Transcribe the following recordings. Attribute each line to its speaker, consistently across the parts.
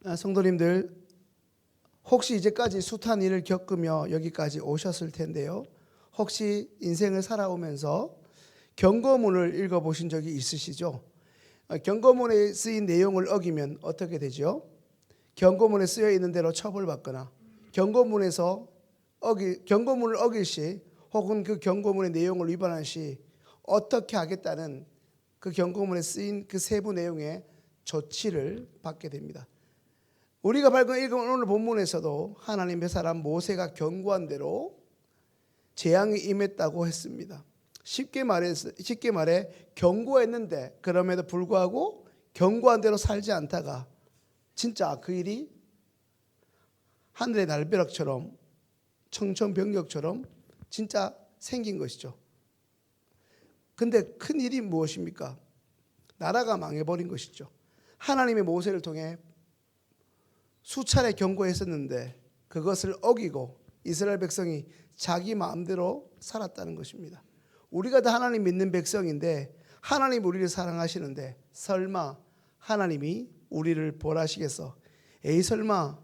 Speaker 1: 성도님들, 혹시 이제까지 숱한 일을 겪으며 여기까지 오셨을 텐데요. 혹시 인생을 살아오면서 경고문을 읽어보신 적이 있으시죠? 경고문에 쓰인 내용을 어기면 어떻게 되죠? 경고문에 쓰여 있는 대로 처벌받거나 경고문을 어길 시 혹은 그 경고문의 내용을 위반한 시 어떻게 하겠다는 그 경고문에 쓰인 그 세부 내용의 조치를 받게 됩니다. 우리가 방금 읽은 오늘 본문에서도 하나님의 사람 모세가 경고한 대로 재앙이 임했다고 했습니다. 쉽게 말해 경고했는데 그럼에도 불구하고 경고한 대로 살지 않다가 진짜 그 일이 하늘의 날벼락처럼 청천벽력처럼 진짜 생긴 것이죠. 근데 큰 일이 무엇입니까? 나라가 망해버린 것이죠. 하나님의 모세를 통해 수차례 경고했었는데 그것을 어기고 이스라엘 백성이 자기 마음대로 살았다는 것입니다. 우리가 다 하나님 믿는 백성인데 하나님 우리를 사랑하시는데 설마 하나님이 우리를 벌하시겠어? 에이 설마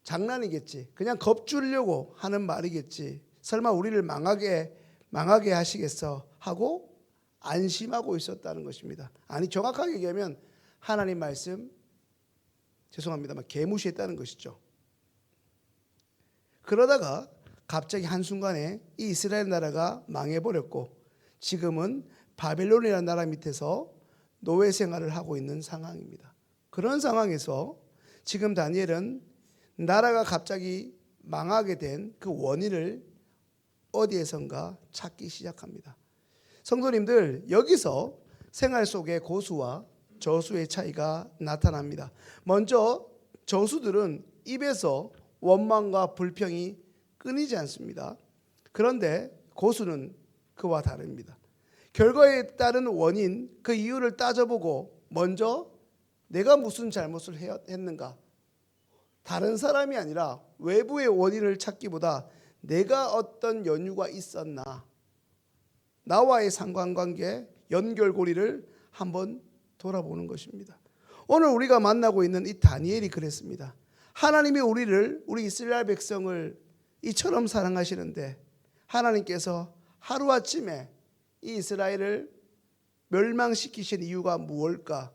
Speaker 1: 장난이겠지. 그냥 겁주려고 하는 말이겠지. 설마 우리를 망하게 하시겠어? 하고 안심하고 있었다는 것입니다. 아니 정확하게 얘기하면 하나님 말씀 죄송합니다만 개무시했다는 것이죠. 그러다가 갑자기 한순간에 이 이스라엘 나라가 망해버렸고 지금은 바벨론이라는 나라 밑에서 노예 생활을 하고 있는 상황입니다. 그런 상황에서 지금 다니엘은 나라가 갑자기 망하게 된 그 원인을 어디에선가 찾기 시작합니다. 성도님들, 여기서 생활 속의 고수와 저수의 차이가 나타납니다. 먼저 저수들은 입에서 원망과 불평이 끊이지 않습니다. 그런데 고수는 그와 다릅니다. 결과에 따른 원인, 그 이유를 따져보고 먼저 내가 무슨 잘못을 했는가, 다른 사람이 아니라 외부의 원인을 찾기보다 내가 어떤 연유가 있었나, 나와의 상관관계, 연결고리를 한번 돌아보는 것입니다. 오늘 우리가 만나고 있는 이 다니엘이 그랬습니다. 하나님이 우리 이스라엘 백성을 이처럼 사랑하시는데 하나님께서 하루아침에 이 이스라엘을 멸망시키신 이유가 무엇일까?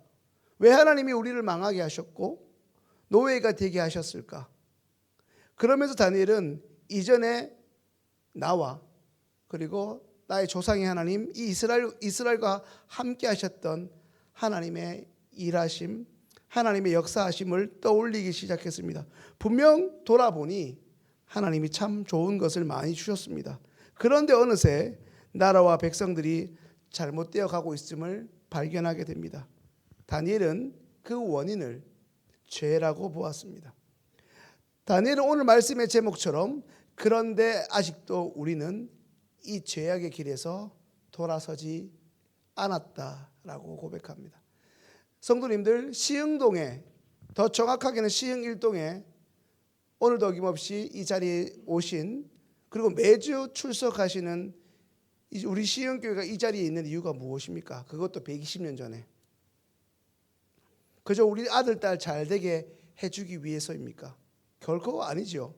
Speaker 1: 왜 하나님이 우리를 망하게 하셨고 노예가 되게 하셨을까? 그러면서 다니엘은 이전에 나와 그리고 나의 조상의 하나님 이 이스라엘과 함께 하셨던 하나님의 일하심, 하나님의 역사하심을 떠올리기 시작했습니다. 분명 돌아보니 하나님이 참 좋은 것을 많이 주셨습니다. 그런데 어느새 나라와 백성들이 잘못되어 가고 있음을 발견하게 됩니다. 다니엘은 그 원인을 죄라고 보았습니다. 다니엘은 오늘 말씀의 제목처럼 그런데 아직도 우리는 이 죄악의 길에서 돌아서지 않았다라고 고백합니다. 성도님들, 시흥동에, 더 정확하게는 시흥 1동에 오늘도 어김없이 이 자리에 오신 그리고 매주 출석하시는 우리 시흥교회가 이 자리에 있는 이유가 무엇입니까? 그것도 120년 전에 그저 우리 아들 딸 잘되게 해주기 위해서입니까? 결코 아니죠.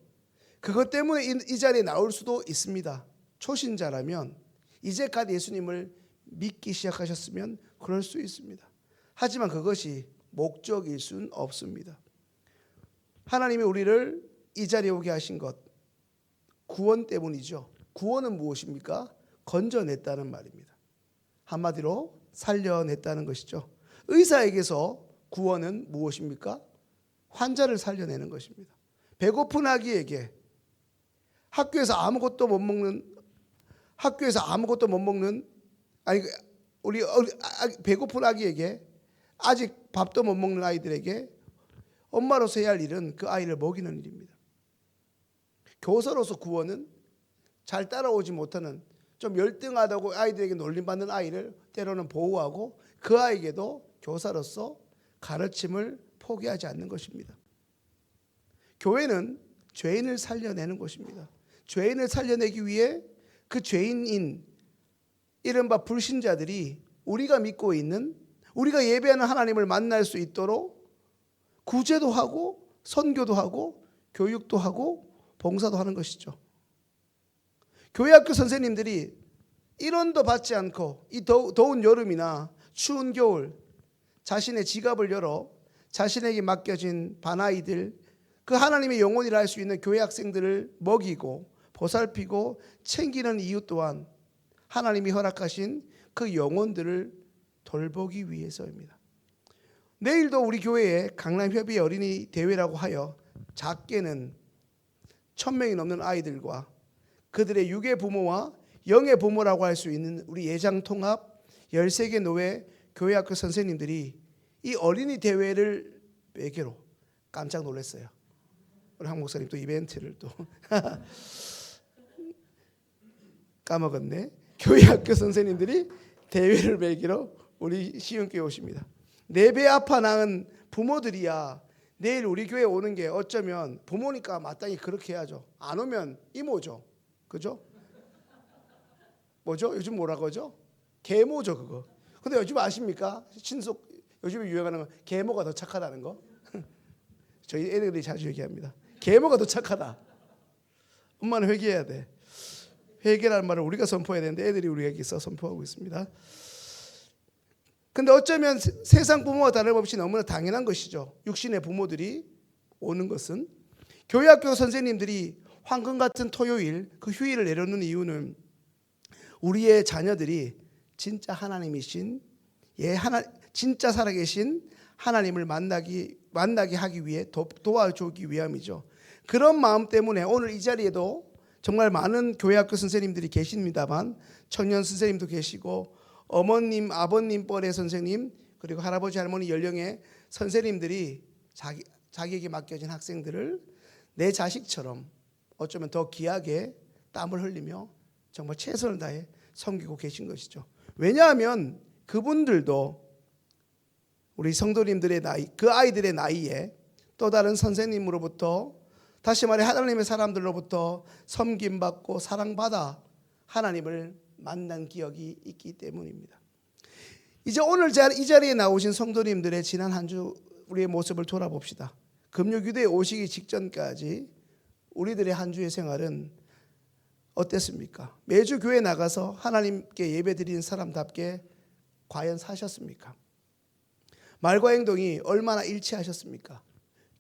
Speaker 1: 그것 때문에 이 자리에 나올 수도 있습니다. 초신자라면 이제까지 예수님을 믿기 시작하셨으면 그럴 수 있습니다. 하지만 그것이 목적일 수는 없습니다. 하나님이 우리를 이 자리에 오게 하신 것 구원 때문이죠. 구원은 무엇입니까? 건져냈다는 말입니다. 한마디로 살려냈다는 것이죠. 의사에게서 구원은 무엇입니까? 환자를 살려내는 것입니다. 배고픈 아기에게 학교에서 아무것도 못 먹는 우리 배고픈 아기에게 아직 밥도 못 먹는 아이들에게 엄마로서 해야 할 일은 그 아이를 먹이는 일입니다. 교사로서 구원은 잘 따라오지 못하는 좀 열등하다고 아이들에게 놀림받는 아이를 때로는 보호하고 그 아이에게도 교사로서 가르침을 포기하지 않는 것입니다. 교회는 죄인을 살려내는 것입니다. 죄인을 살려내기 위해 그 죄인인 이른바 불신자들이 우리가 믿고 있는 우리가 예배하는 하나님을 만날 수 있도록 구제도 하고 선교도 하고 교육도 하고 봉사도 하는 것이죠. 교회학교 선생님들이 1원도 받지 않고 이 더운 여름이나 추운 겨울 자신의 지갑을 열어 자신에게 맡겨진 반아이들, 그 하나님의 영혼이라 할 수 있는 교회 학생들을 먹이고 보살피고 챙기는 이유 또한 하나님이 허락하신 그 영혼들을 돌보기 위해서입니다. 내일도 우리 교회에 강남협의회 어린이 대회라고 하여 작게는 1000명이 넘는 아이들과 그들의 육의 부모와 영의 부모라고 할 수 있는 우리 예장통합 13개 노회 교회학교 선생님들이 이 어린이 대회를 매개로 깜짝 놀랐어요. 우리 한 목사님 또 이벤트를 또 까먹었네. 교회학교 선생님들이 대회를 매개로 우리 시흥교회 오십니다. 4배 아파 낳은 부모들이야 내일 우리 교회 오는 게 어쩌면 부모니까 마땅히 그렇게 해야죠. 안 오면 이모죠. 그죠? 뭐죠? 요즘 뭐라고 하죠? 계모죠 그거. 근데 요즘 아십니까? 친속 요즘에 유행하는 거 계모가 더 착하다는 거. 저희 애들이 자주 얘기합니다. 계모가 더 착하다. 엄마는 회개해야 돼. 회개라는 말을 우리가 선포해야 되는데 애들이 우리에게서 선포하고 있습니다. 근데 어쩌면 세상 부모와 다름없이 너무나 당연한 것이죠. 육신의 부모들이 오는 것은. 교회학교 선생님들이 황금 같은 토요일 그 휴일을 내려놓는 이유는 우리의 자녀들이 진짜 하나님이신 진짜 살아계신 하나님을 만나게 하기 위해 도와주기 위함이죠. 그런 마음 때문에 오늘 이 자리에도 정말 많은 교회학교 선생님들이 계십니다만 청년 선생님도 계시고 어머님, 아버님 뻘의 선생님 그리고 할아버지, 할머니 연령의 선생님들이 자기에게 맡겨진 학생들을 내 자식처럼 어쩌면 더 귀하게 땀을 흘리며 정말 최선을 다해 섬기고 계신 것이죠. 왜냐하면 그분들도 우리 성도님들의 나이, 그 아이들의 나이에 또 다른 선생님으로부터 다시 말해 하나님의 사람들로부터 섬김받고 사랑받아 하나님을 만난 기억이 있기 때문입니다. 이제 오늘 이 자리에 나오신 성도님들의 지난 한 주 우리의 모습을 돌아봅시다. 금요기도에 오시기 직전까지 우리들의 한 주의 생활은 어땠습니까? 매주 교회 나가서 하나님께 예배드리는 사람답게 과연 사셨습니까? 말과 행동이 얼마나 일치하셨습니까?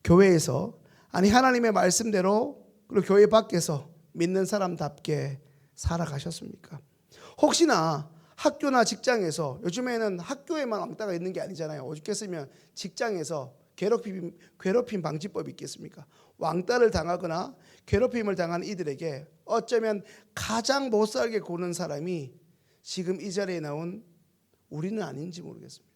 Speaker 1: 교회에서 아니 하나님의 말씀대로 그리고 교회 밖에서 믿는 사람답게 살아가셨습니까? 혹시나 학교나 직장에서 요즘에는 학교에만 왕따가 있는 게 아니잖아요. 오죽했으면 직장에서 괴롭힘 방지법이 있겠습니까? 왕따를 당하거나 괴롭힘을 당한 이들에게 어쩌면 가장 못살게 구는 사람이 지금 이 자리에 나온 우리는 아닌지 모르겠습니다.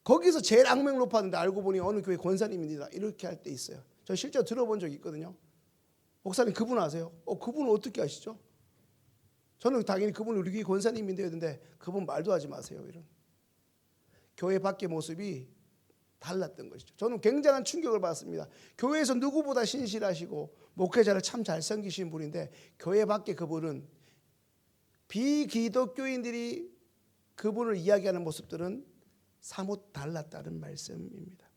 Speaker 1: 거기서 제일 악명 높았는데 알고 보니 어느 교회 권사님입니다. 이렇게 할 때 있어요. 저 실제로 들어본 적이 있거든요. 목사님 그분 아세요? 그분은 어떻게 아시죠? 저는 당연히 그분은 우리 교회 권사님인데 했는데 그분 말도 하지 마세요. 이런 교회 밖의 모습이 달랐던 것이죠. 저는 굉장한 충격을 받았습니다. 교회에서 누구보다 신실하시고 목회자를 참 잘 섬기신 분인데 교회 밖에 그분은 비기독교인들이 그분을 이야기하는 모습들은 사뭇 달랐다는 말씀입니다.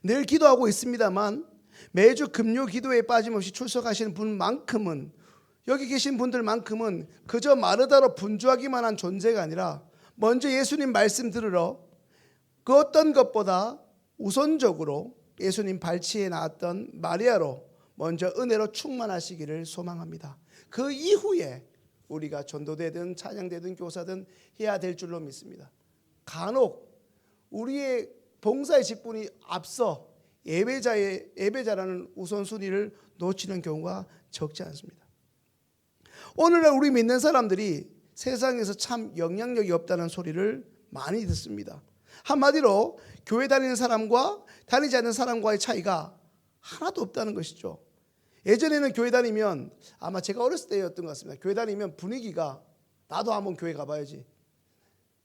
Speaker 1: 늘 기도하고 있습니다만 매주 금요 기도에 빠짐없이 출석하시는 분만큼은 여기 계신 분들만큼은 그저 마르다로 분주하기만 한 존재가 아니라 먼저 예수님 말씀 들으러 그 어떤 것보다 우선적으로 예수님 발치에 나왔던 마리아로 먼저 은혜로 충만하시기를 소망합니다. 그 이후에 우리가 전도되든 찬양되든 교사든 해야 될 줄로 믿습니다. 간혹 우리의 봉사의 직분이 앞서 예배자라는 우선순위를 놓치는 경우가 적지 않습니다. 오늘날 우리 믿는 사람들이 세상에서 참 영향력이 없다는 소리를 많이 듣습니다. 한마디로 교회 다니는 사람과 다니지 않는 사람과의 차이가 하나도 없다는 것이죠. 예전에는 교회 다니면 아마 제가 어렸을 때였던 것 같습니다. 교회 다니면 분위기가 나도 한번 교회 가봐야지.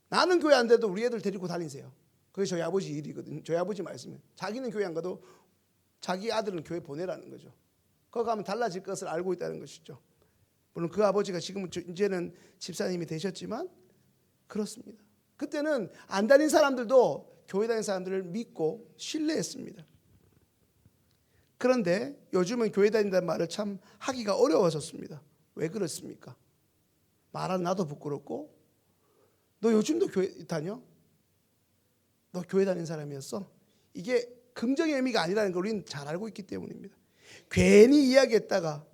Speaker 1: 나는 교회 안 돼도 우리 애들 데리고 다니세요. 그게 저희 아버지 일이거든요. 저희 아버지 말씀이에요. 자기는 교회 안 가도 자기 아들은 교회 보내라는 거죠. 거기 가면 달라질 것을 알고 있다는 것이죠. 물론 그 아버지가 지금은 이제는 집사님이 되셨지만 그렇습니다. 그때는 안 다닌 사람들도 교회 다니는 사람들을 믿고 신뢰했습니다. 그런데 요즘은 교회 다닌다는 말을 참 하기가 어려워졌습니다. 왜 그렇습니까? 말하는 나도 부끄럽고, 너 요즘도 교회 다녀? 너 교회 다니는 사람이었어? 이게 긍정의 의미가 아니라는 걸 우리는 잘 알고 있기 때문입니다. 괜히 이야기했다가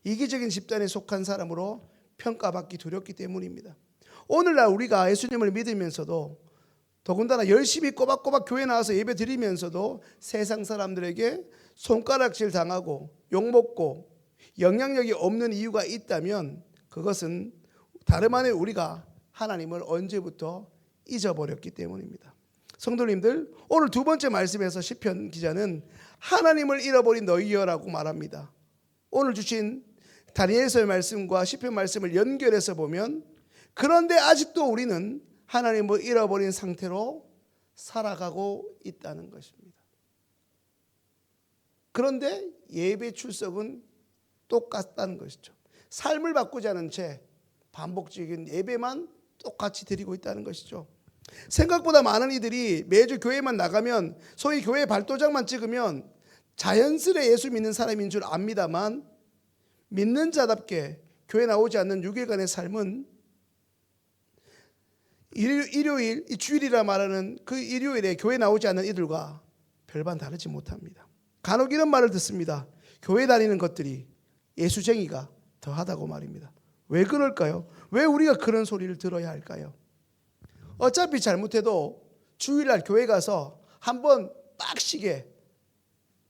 Speaker 1: 이기적인 집단에 속한 사람으로 평가받기 두렵기 때문입니다. 오늘날 우리가 예수님을 믿으면서도 더군다나 열심히 꼬박꼬박 교회 나와서 예배 드리면서도 세상 사람들에게 손가락질 당하고 욕먹고 영향력이 없는 이유가 있다면 그것은 다름 아닌 우리가 하나님을 언제부터 잊어버렸기 때문입니다. 성도님들, 오늘 두 번째 말씀에서 시편 기자는 하나님을 잃어버린 너희여라고 말합니다. 오늘 주신 다니엘서의 말씀과 시편 말씀을 연결해서 보면 그런데 아직도 우리는 하나님을 잃어버린 상태로 살아가고 있다는 것입니다. 그런데 예배 출석은 똑같다는 것이죠. 삶을 바꾸지 않은 채 반복적인 예배만 똑같이 드리고 있다는 것이죠. 생각보다 많은 이들이 매주 교회만 나가면 소위 교회 발도장만 찍으면 자연스레 예수 믿는 사람인 줄 압니다만 믿는 자답게 교회 나오지 않는 6일간의 삶은 일요일, 이 주일이라 말하는 그 일요일에 교회 나오지 않는 이들과 별반 다르지 못합니다. 간혹 이런 말을 듣습니다. 교회 다니는 것들이 예수쟁이가 더하다고 말입니다. 왜 그럴까요? 왜 우리가 그런 소리를 들어야 할까요? 어차피 잘못해도 주일날 교회 가서 한번 빡시게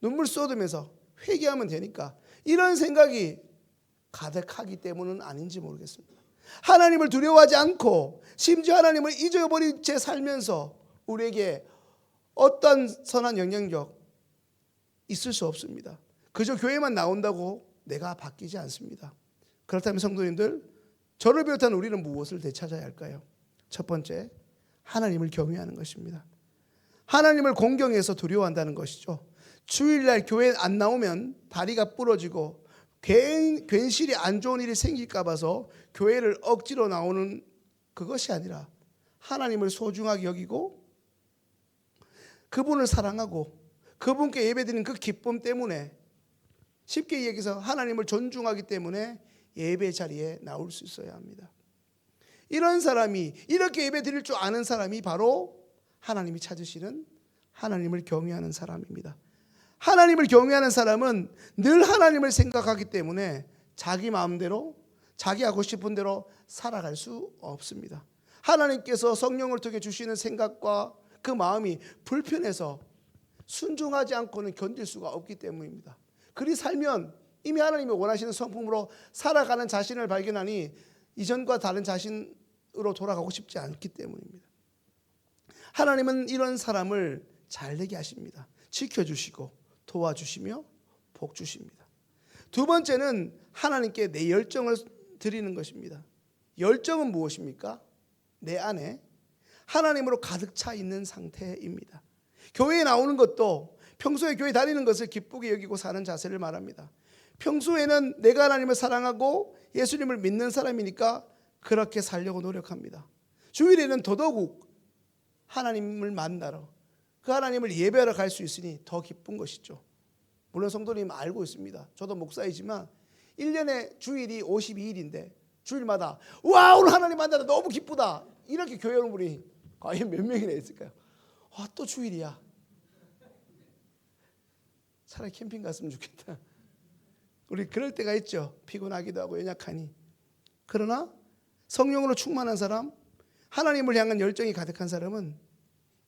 Speaker 1: 눈물 쏟으면서 회개하면 되니까 이런 생각이 가득하기 때문은 아닌지 모르겠습니다. 하나님을 두려워하지 않고 심지어 하나님을 잊어버린 채 살면서 우리에게 어떤 선한 영향력 있을 수 없습니다. 그저 교회만 나온다고 내가 바뀌지 않습니다. 그렇다면 성도님들, 저를 비롯한 우리는 무엇을 되찾아야 할까요? 첫 번째, 하나님을 경외하는 것입니다. 하나님을 공경해서 두려워한다는 것이죠. 주일날 교회 안 나오면 다리가 부러지고 괜시리 안 좋은 일이 생길까 봐서 교회를 억지로 나오는 그것이 아니라 하나님을 소중하게 여기고 그분을 사랑하고 그분께 예배드리는 그 기쁨 때문에, 쉽게 얘기해서 하나님을 존중하기 때문에 예배 자리에 나올 수 있어야 합니다. 이런 사람이, 이렇게 예배 드릴 줄 아는 사람이 바로 하나님이 찾으시는 하나님을 경외하는 사람입니다. 하나님을 경외하는 사람은 늘 하나님을 생각하기 때문에 자기 마음대로, 자기 하고 싶은 대로 살아갈 수 없습니다. 하나님께서 성령을 통해 주시는 생각과 그 마음이 불편해서 순종하지 않고는 견딜 수가 없기 때문입니다. 그리 살면 이미 하나님이 원하시는 성품으로 살아가는 자신을 발견하니 이전과 다른 자신으로 돌아가고 싶지 않기 때문입니다. 하나님은 이런 사람을 잘되게 하십니다. 지켜주시고 도와주시며 복 주십니다. 두 번째는 하나님께 내 열정을 드리는 것입니다. 열정은 무엇입니까? 내 안에 하나님으로 가득 차 있는 상태입니다. 교회에 나오는 것도 평소에 교회 다니는 것을 기쁘게 여기고 사는 자세를 말합니다. 평소에는 내가 하나님을 사랑하고 예수님을 믿는 사람이니까 그렇게 살려고 노력합니다. 주일에는 더더욱 하나님을 만나러, 그 하나님을 예배하러 갈 수 있으니 더 기쁜 것이죠. 물론 성도님 알고 있습니다. 저도 목사이지만 1년에 주일이 52일인데 주일마다 와, 오늘 하나님 만나다 너무 기쁘다, 이렇게 교회 오는 분이 과연 몇 명이나 있을까요? 와, 또 주일이야. 차라리 캠핑 갔으면 좋겠다. 우리 그럴 때가 있죠. 피곤하기도 하고 연약하니. 그러나 성령으로 충만한 사람, 하나님을 향한 열정이 가득한 사람은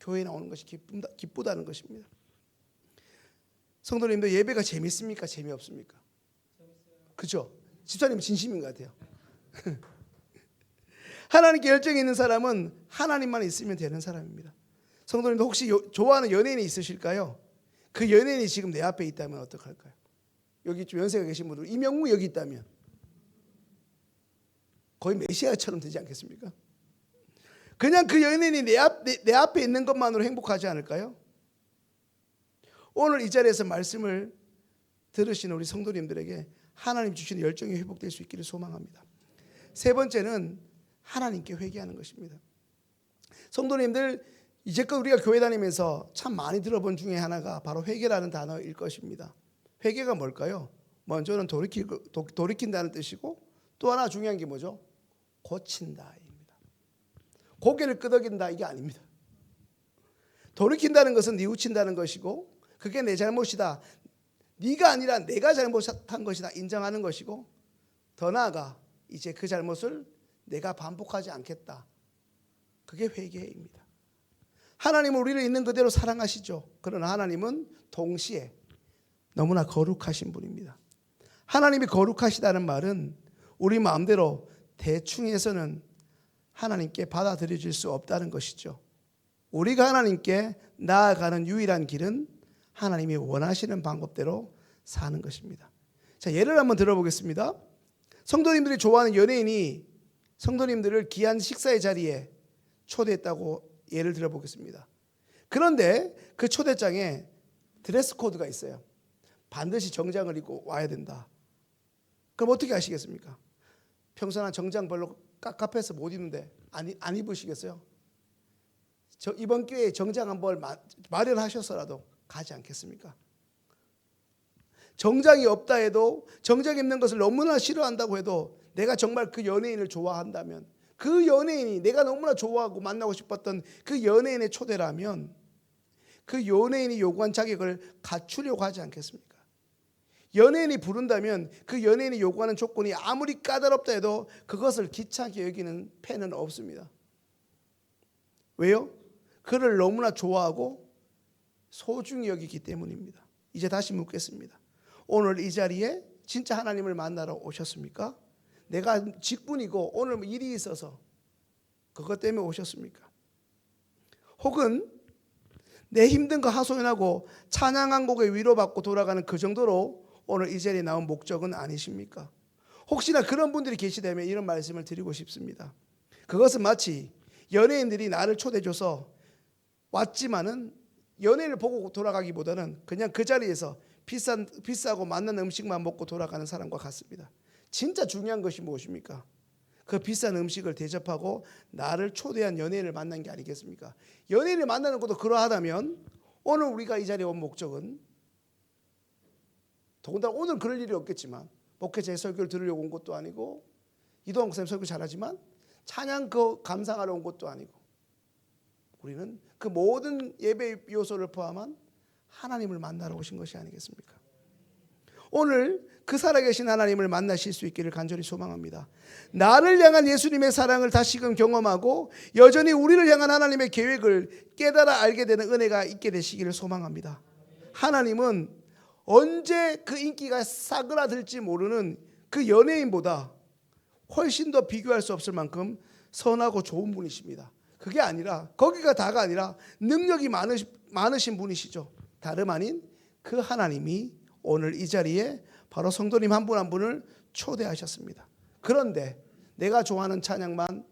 Speaker 1: 교회에 나오는 것이 기쁘다는 것입니다. 성도님도 예배가 재밌습니까? 재미없습니까? 그죠? 집사님 진심인 것 같아요. 하나님께 열정이 있는 사람은 하나님만 있으면 되는 사람입니다. 성도님도 혹시 좋아하는 연예인이 있으실까요? 그 연예인이 지금 내 앞에 있다면 어떡할까요? 여기 좀 연세가 계신 분들, 이명무 여기 있다면 거의 메시아처럼 되지 않겠습니까? 그냥 그 연예인이 내 앞에 있는 것만으로 행복하지 않을까요? 오늘 이 자리에서 말씀을 들으시는 우리 성도님들에게 하나님 주시는 열정이 회복될 수 있기를 소망합니다. 세 번째는 하나님께 회개하는 것입니다. 성도님들, 이제껏 우리가 교회 다니면서 참 많이 들어본 중에 하나가 바로 회개라는 단어일 것입니다. 회개가 뭘까요? 먼저는 돌이킨다는 뜻이고, 또 하나 중요한 게 뭐죠? 고친다입니다. 고개를 끄덕인다 이게 아닙니다. 돌이킨다는 것은 뉘우친다는 것이고, 그게 내 잘못이다, 네가 아니라 내가 잘못한 것이다 인정하는 것이고, 더 나아가 이제 그 잘못을 내가 반복하지 않겠다, 그게 회개입니다. 하나님은 우리를 있는 그대로 사랑하시죠. 그러나 하나님은 동시에 너무나 거룩하신 분입니다. 하나님이 거룩하시다는 말은 우리 마음대로 대충 해서는 하나님께 받아들여질 수 없다는 것이죠. 우리가 하나님께 나아가는 유일한 길은 하나님이 원하시는 방법대로 사는 것입니다. 자, 예를 한번 들어보겠습니다. 성도님들이 좋아하는 연예인이 성도님들을 귀한 식사의 자리에 초대했다고 예를 들어보겠습니다. 그런데 그 초대장에 드레스 코드가 있어요. 반드시 정장을 입고 와야 된다. 그럼 어떻게 하시겠습니까? 평소나 정장 별로 깝깝해서 못 입는데 안 입으시겠어요? 이번 기회에 정장 한 벌 마련하셔서라도 가지 않겠습니까? 정장이 없다 해도, 정장 입는 것을 너무나 싫어한다고 해도, 내가 정말 그 연예인을 좋아한다면, 그 연예인이 내가 너무나 좋아하고 만나고 싶었던 그 연예인의 초대라면 그 연예인이 요구한 자격을 갖추려고 하지 않겠습니까? 연예인이 부른다면 그 연예인이 요구하는 조건이 아무리 까다롭다 해도 그것을 귀찮게 여기는 팬은 없습니다. 왜요? 그를 너무나 좋아하고 소중히 여기기 때문입니다. 이제 다시 묻겠습니다. 오늘 이 자리에 진짜 하나님을 만나러 오셨습니까? 내가 직분이고 오늘 일이 있어서 그것 때문에 오셨습니까? 혹은 내 힘든 거 하소연하고 찬양 한 곡에 위로받고 돌아가는 그 정도로 오늘 이 자리에 나온 목적은 아니십니까? 혹시나 그런 분들이 계시다면 이런 말씀을 드리고 싶습니다. 그것은 마치 연예인들이 나를 초대해줘서 왔지만은 연예인을 보고 돌아가기보다는 그냥 그 자리에서 비싸고 맛난 음식만 먹고 돌아가는 사람과 같습니다. 진짜 중요한 것이 무엇입니까? 그 비싼 음식을 대접하고 나를 초대한 연예인을 만난 게 아니겠습니까? 연예인을 만나는 것도 그러하다면 오늘 우리가 이 자리에 온 목적은, 더군다나 오늘 그럴 일이 없겠지만 목회자의 설교를 들으려고 온 것도 아니고 이동환 목사님 설교 잘하지만 찬양 그 감상하러 온 것도 아니고, 우리는 그 모든 예배 요소를 포함한 하나님을 만나러 오신 것이 아니겠습니까? 오늘 그 살아계신 하나님을 만나실 수 있기를 간절히 소망합니다. 나를 향한 예수님의 사랑을 다시금 경험하고 여전히 우리를 향한 하나님의 계획을 깨달아 알게 되는 은혜가 있게 되시기를 소망합니다. 하나님은 언제 그 인기가 싸그라들지 모르는 그 연예인보다 훨씬 더 비교할 수 없을 만큼 선하고 좋은 분이십니다. 그게 아니라, 거기가 다가 아니라 능력이 많으신 분이시죠. 다름 아닌 그 하나님이 오늘 이 자리에 바로 성도님 한 분 한 분을 초대하셨습니다. 그런데 내가 좋아하는 찬양만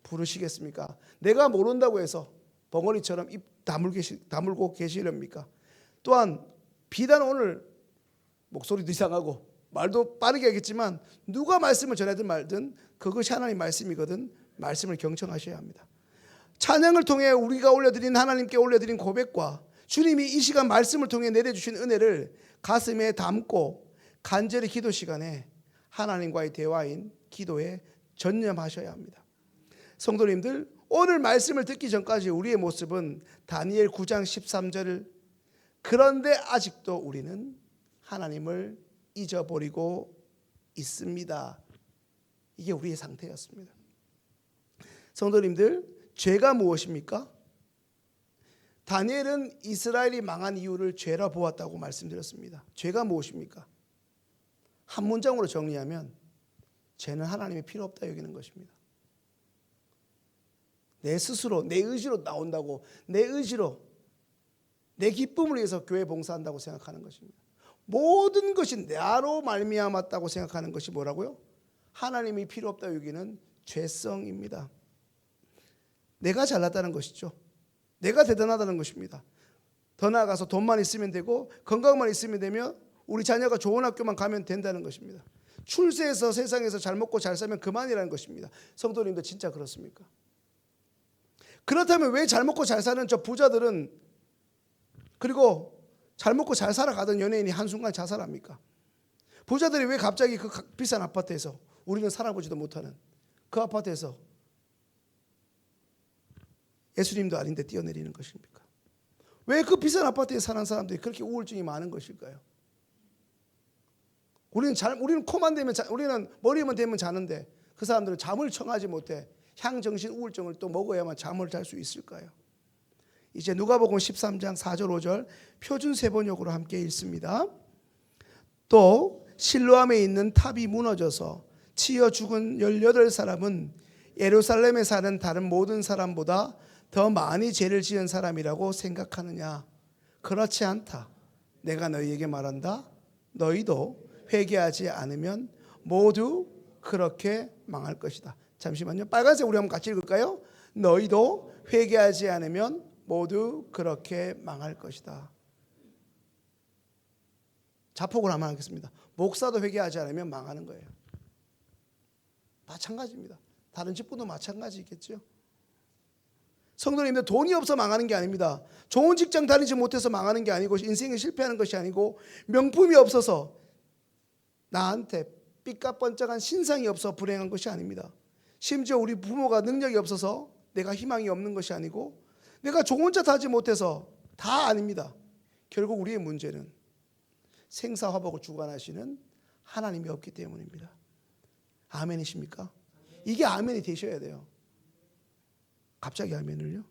Speaker 1: 부르시겠습니까? 내가 모른다고 해서 벙어리처럼 입 다물고 계시렵니까? 또한 비단 오늘 목소리도 이상하고 말도 빠르게 하겠지만 누가 말씀을 전하든 말든 그것이 하나님 말씀이거든 말씀을 경청하셔야 합니다. 찬양을 통해 우리가 올려드린, 하나님께 올려드린 고백과 주님이 이 시간 말씀을 통해 내려주신 은혜를 가슴에 담고 간절히 기도 시간에 하나님과의 대화인 기도에 전념하셔야 합니다. 성도님들, 오늘 말씀을 듣기 전까지 우리의 모습은 다니엘 9장 13절, 그런데 아직도 우리는 하나님을 잊어버리고 있습니다. 이게 우리의 상태였습니다. 성도님들, 죄가 무엇입니까? 다니엘은 이스라엘이 망한 이유를 죄라 보았다고 말씀드렸습니다. 죄가 무엇입니까? 한 문장으로 정리하면 죄는 하나님이 필요 없다 여기는 것입니다. 내 스스로, 내 의지로 나온다고, 내 의지로, 내 기쁨을 위해서 교회 봉사한다고 생각하는 것입니다. 모든 것이 나로 말미암았다고 생각하는 것이 뭐라고요? 하나님이 필요 없다 여기는 죄성입니다. 내가 잘났다는 것이죠. 내가 대단하다는 것입니다. 더 나아가서 돈만 있으면 되고 건강만 있으면 되며 우리 자녀가 좋은 학교만 가면 된다는 것입니다. 출세해서 세상에서 잘 먹고 잘 살면 그만이라는 것입니다. 성도님도 진짜 그렇습니까? 그렇다면 왜 잘 먹고 잘 사는 저 부자들은, 그리고 잘 먹고 잘 살아가던 연예인이 한순간 자살합니까? 부자들이 왜 갑자기 그 비싼 아파트에서, 우리는 살아보지도 못하는 그 아파트에서 예수님도 아닌데 뛰어내리는 것입니까? 왜 그 비싼 아파트에 사는 사람들이 그렇게 우울증이 많은 것일까요? 우리는 코만 대면 우리는 머리만 대면 자는데 그 사람들은 잠을 청하지 못해 향정신 우울증을 또 먹어야만 잠을 잘 수 있을까요? 이제 누가복음 13장 4절 5절 표준 세번역으로 함께 읽습니다. 또 실로암에 있는 탑이 무너져서 치여 죽은 18사람은 예루살렘에 사는 다른 모든 사람보다 더 많이 죄를 지은 사람이라고 생각하느냐? 그렇지 않다. 내가 너희에게 말한다. 너희도 회개하지 않으면 모두 그렇게 망할 것이다. 잠시만요. 빨간색 우리 한번 같이 읽을까요? 너희도 회개하지 않으면 모두 그렇게 망할 것이다. 자폭을 한번 하겠습니다. 목사도 회개하지 않으면 망하는 거예요. 마찬가지입니다. 다른 직분도 마찬가지겠죠. 성도님들, 돈이 없어 망하는 게 아닙니다. 좋은 직장 다니지 못해서 망하는 게 아니고 인생에 실패하는 것이 아니고 명품이 없어서 나한테 삐까뻔쩍한 신상이 없어 불행한 것이 아닙니다. 심지어 우리 부모가 능력이 없어서 내가 희망이 없는 것이 아니고 내가 좋은 차 타지 못해서 다 아닙니다. 결국 우리의 문제는 생사화복을 주관하시는 하나님이 없기 때문입니다. 아멘이십니까? 이게 아멘이 되셔야 돼요. 갑자기 아멘을요?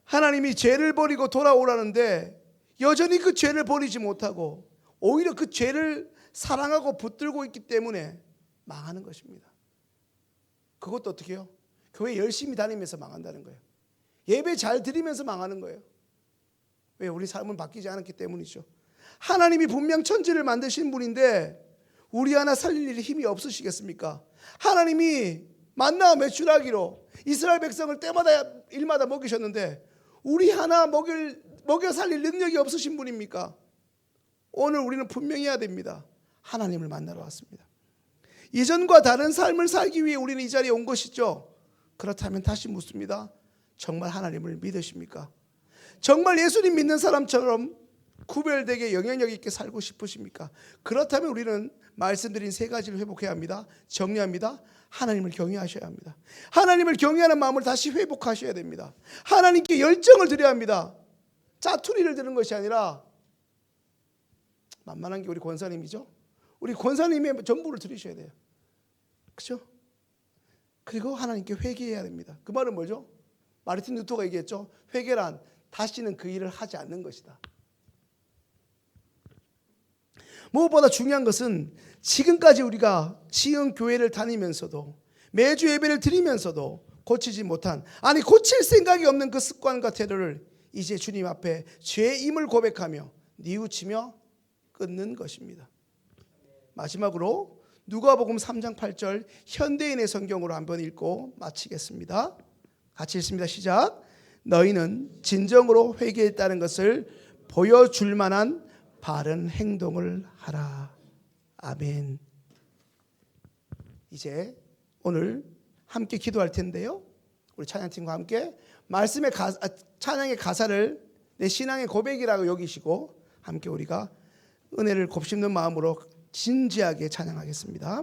Speaker 1: 하나님이 죄를 버리고 돌아오라는데 여전히 그 죄를 버리지 못하고 오히려 그 죄를 사랑하고 붙들고 있기 때문에 망하는 것입니다. 그것도 어떻게 해요? 교회 열심히 다니면서 망한다는 거예요. 예배 잘 드리면서 망하는 거예요. 왜? 우리 삶은 바뀌지 않았기 때문이죠. 하나님이 분명 천지를 만드신 분인데 우리 하나 살릴 일이 힘이 없으시겠습니까? 하나님이 만나와 메추라기로 이스라엘 백성을 때마다 일마다 먹이셨는데 우리 하나 먹여 살릴 능력이 없으신 분입니까? 오늘 우리는 분명히 해야 됩니다. 하나님을 만나러 왔습니다. 이전과 다른 삶을 살기 위해 우리는 이 자리에 온 것이죠. 그렇다면 다시 묻습니다. 정말 하나님을 믿으십니까? 정말 예수님 믿는 사람처럼 구별되게 영향력 있게 살고 싶으십니까? 그렇다면 우리는 말씀드린 세 가지를 회복해야 합니다. 정리합니다. 하나님을 경외하셔야 합니다. 하나님을 경외하는 마음을 다시 회복하셔야 됩니다. 하나님께 열정을 드려야 합니다. 짜투리를 드는 것이 아니라 만만한 게 우리 권사님이죠. 우리 권사님의 전부를 드리셔야 돼요. 그렇죠? 그리고 하나님께 회개해야 됩니다. 그 말은 뭐죠? 마르틴 루터가 얘기했죠. 회개란 다시는 그 일을 하지 않는 것이다. 무엇보다 중요한 것은 지금까지 우리가 시흥 교회를 다니면서도 매주 예배를 드리면서도 고치지 못한, 아니 고칠 생각이 없는 그 습관과 태도를 이제 주님 앞에 죄임을 고백하며 뉘우치며 끊는 것입니다. 마지막으로 누가복음 3장 8절 현대인의 성경으로 한번 읽고 마치겠습니다. 같이 읽습니다. 시작. 너희는 진정으로 회개했다는 것을 보여줄 만한 바른 행동을 하라. 아멘. 이제 오늘 함께 기도할 텐데요. 우리 찬양팀과 함께 말씀의 찬양의 가사를 내 신앙의 고백이라고 여기시고 함께 우리가 은혜를 곱씹는 마음으로 진지하게 찬양하겠습니다.